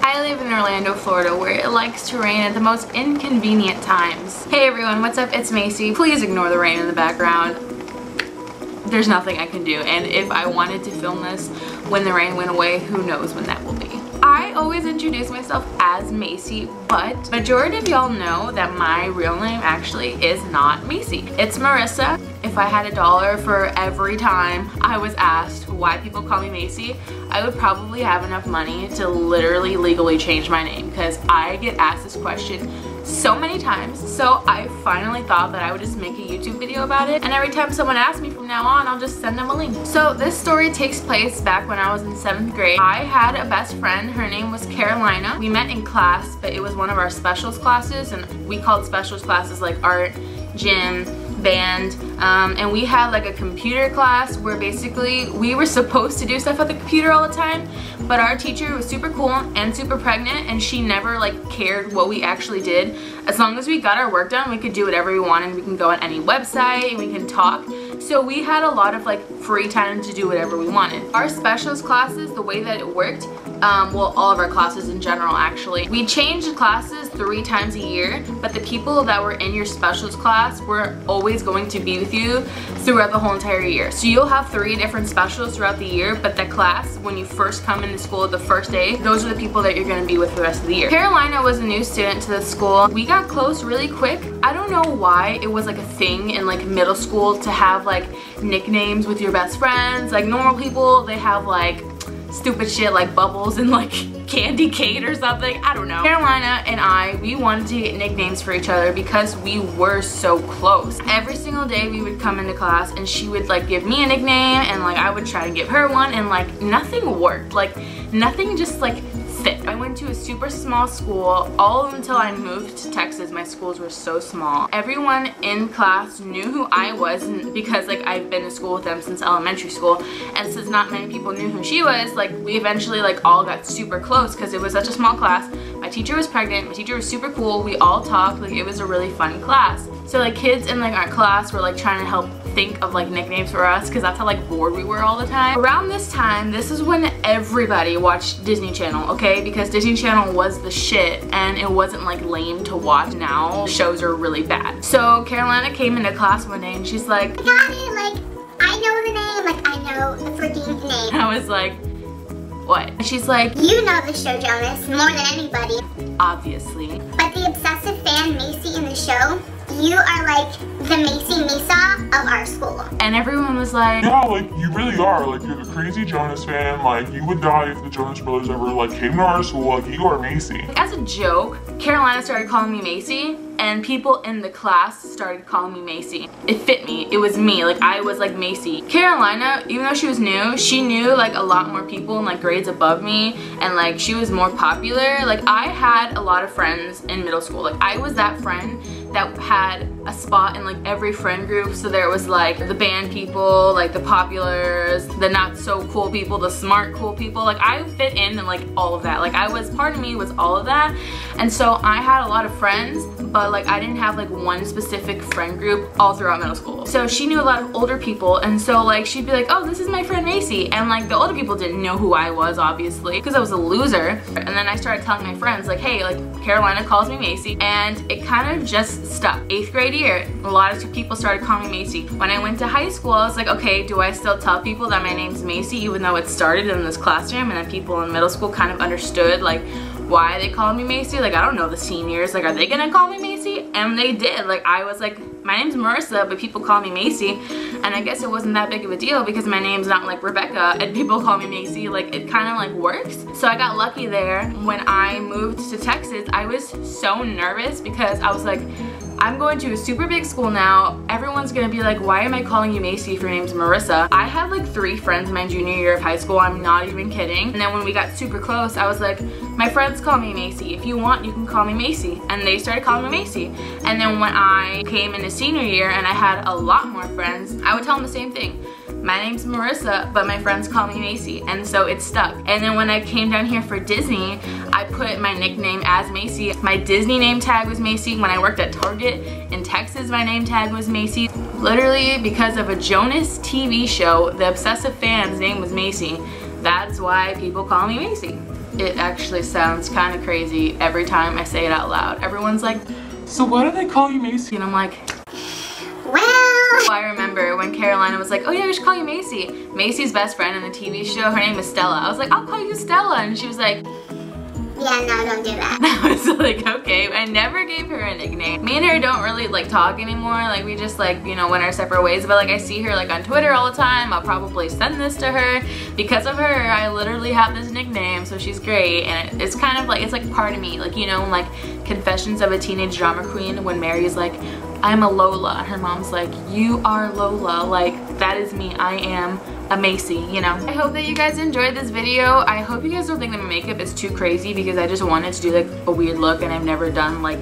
I live in Orlando, Florida, where it likes to rain at the most inconvenient times. Hey everyone, what's up? It's Macy. Please ignore the rain in the background. There's nothing I can do, and if I wanted to film this when the rain went away, who knows when that will be. I always introduce myself as Macy, but majority of y'all know that my real name actually is not Macy. It's Marissa. If I had $1 for every time I was asked why people call me Macy, I would probably have enough money to literally legally change my name, because I get asked this question so many times. So I finally thought that I would just make a YouTube video about it, and every time someone asks me from now on, I'll just send them a link. So this story takes place back when I was in 7th grade. I had a best friend. Her name was Carolina. We met in class, but it was one of our specials classes, and we called specials classes like art, gym, band, and we had like a computer class where basically we were supposed to do stuff at the computer all the time, but our teacher was super cool and super pregnant, and she never like cared what we actually did. As long as we got our work done, we could do whatever we wanted. We can go on any website and we can talk. So we had a lot of like free time to do whatever we wanted. Our specials classes, the way that it worked, well, all of our classes in general actually, we changed classes 3 times a year, but the people that were in your specials class were always going to be with you throughout the whole entire year. So you'll have 3 different specials throughout the year, but the class, when you first come into school the first day, those are the people that you're going to be with the rest of the year. Carolina was a new student to the school. We got close really quick. I don't know why it was like a thing in like middle school to have like nicknames with your best friends. Like normal people, they have like stupid shit like Bubbles and like Candy Kate or something. I don't know. Carolina and I, we wanted to get nicknames for each other because we were so close. Every single day we would come into class and she would like give me a nickname, and like I would try to give her one, and like nothing worked. Like nothing just like fit. I went to a super small school all until I moved to Texas. My schools were so small. Everyone in class knew who I was, because like I've been to school with them since elementary school, and since not many people knew who she was, like we eventually like all got super close because it was such a small class. My teacher was pregnant. My teacher was super cool. We all talked. Like it was a really fun class. So like kids in like our class were like trying to help think of like nicknames for us, because that's how like bored we were all the time. Around this time, this is when everybody watched Disney Channel, okay? Because Disney Channel was the shit, and it wasn't like lame to watch. Now shows are really bad. So Carolina came into class one day and she's like, got it, like I know the name, like I know the freaking name. I was like, what? And she's like, you know the show, Jonas, more than anybody. Obviously. But the obsessive fan Macy in the show, you are like the Macy Mesa of our school. And everyone was like, yeah, like you really are. Like you're the crazy Jonas fan. Like you would die if the Jonas Brothers ever like came to our school. Like you are Macy. As a joke, Carolina started calling me Macy, and people in the class started calling me Macy. It fit me. It was me. Like I was like Macy. Carolina, even though she was new, she knew like a lot more people in like grades above me, and like she was more popular. Like I had a lot of friends in middle school. Like I was that friend that had a spot in like every friend group. So there was like the band people, like the populars, the not so cool people, the smart cool people. Like I fit in like all of that. Like I was, part of me was all of that. And so I had a lot of friends, but like I didn't have like one specific friend group all throughout middle school. So she knew a lot of older people, and so like she'd be like, oh, this is my friend Macy, and like the older people didn't know who I was, obviously, because I was a loser. And then I started telling my friends like, hey, like Carolina calls me Macy, and it kind of just stuck. 8th grade year, a lot of people started calling me Macy. When I went to high school, I was like, okay, do I still tell people that my name's Macy even though it started in this classroom, and then people in middle school kind of understood like why they called me Macy? Like I don't know, the seniors, like are they gonna call me Macy? And they did. Like I was like, my name's Marissa, but people call me Macy, and I guess it wasn't that big of a deal because my name's not like Rebecca and people call me Macy. Like it kind of like works. So I got lucky there. When I moved to Texas, I was so nervous because I was like, I'm going to a super big school now. Everyone's gonna be like, why am I calling you Macy if your name's Marissa? I had like 3 friends my junior year of high school. I'm not even kidding. And then when we got super close, I was like, my friends call me Macy. If you want, you can call me Macy. And they started calling me Macy. And then when I came into senior year and I had a lot more friends, I would tell them the same thing. My name's Marissa, but my friends call me Macy, and so it stuck. And then when I came down here for Disney, I put my nickname as Macy. My Disney name tag was Macy. When I worked at Target in Texas, my name tag was Macy. Literally because of a Jonas TV show, the obsessive fan's name was Macy. That's why people call me Macy. it actually sounds kind of crazy every time I say it out loud. Everyone's like, so why do they call you Macy? and I'm like, Well, I remember when Carolina was like, oh yeah, we should call you Macy. Macy's best friend in the TV show, her name is Stella. I was like, I'll call you Stella. And she was like, yeah, no, don't do that. I was like, okay. I never gave her a nickname. Me and her don't really like talk anymore. Like we just like, you know, went our separate ways. But like I see her like on Twitter all the time. I'll probably send this to her. Because of her, I literally have this nickname. So she's great. And it's kind of like, it's like part of me. Like, you know, like Confessions of a Teenage Drama Queen, when Mary's like, I'm a Lola. And her mom's like, you are Lola. Like, that is me. I am a Macy, you know. I hope that you guys enjoyed this video. I hope you guys don't think that my makeup is too crazy, because I just wanted to do like a weird look and I've never done like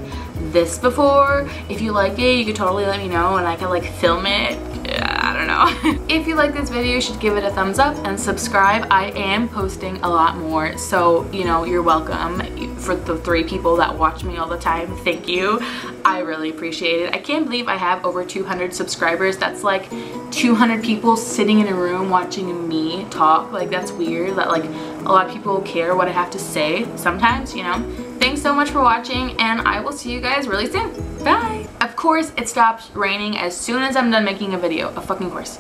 this before. If you like it, you could totally let me know and I can like film it. I don't know. If you like this video, you should give it a thumbs up and subscribe. I am posting a lot more, so you know, you're welcome. For the 3 people that watch me all the time, thank you. I really appreciate it. I can't believe I have over 200 subscribers. That's like 200 people sitting in a room watching me talk. Like, that's weird that like a lot of people care what I have to say sometimes, you know. Thanks so much for watching, and I will see you guys really soon. Bye! Of course, it stops raining as soon as I'm done making a video. Of fucking course.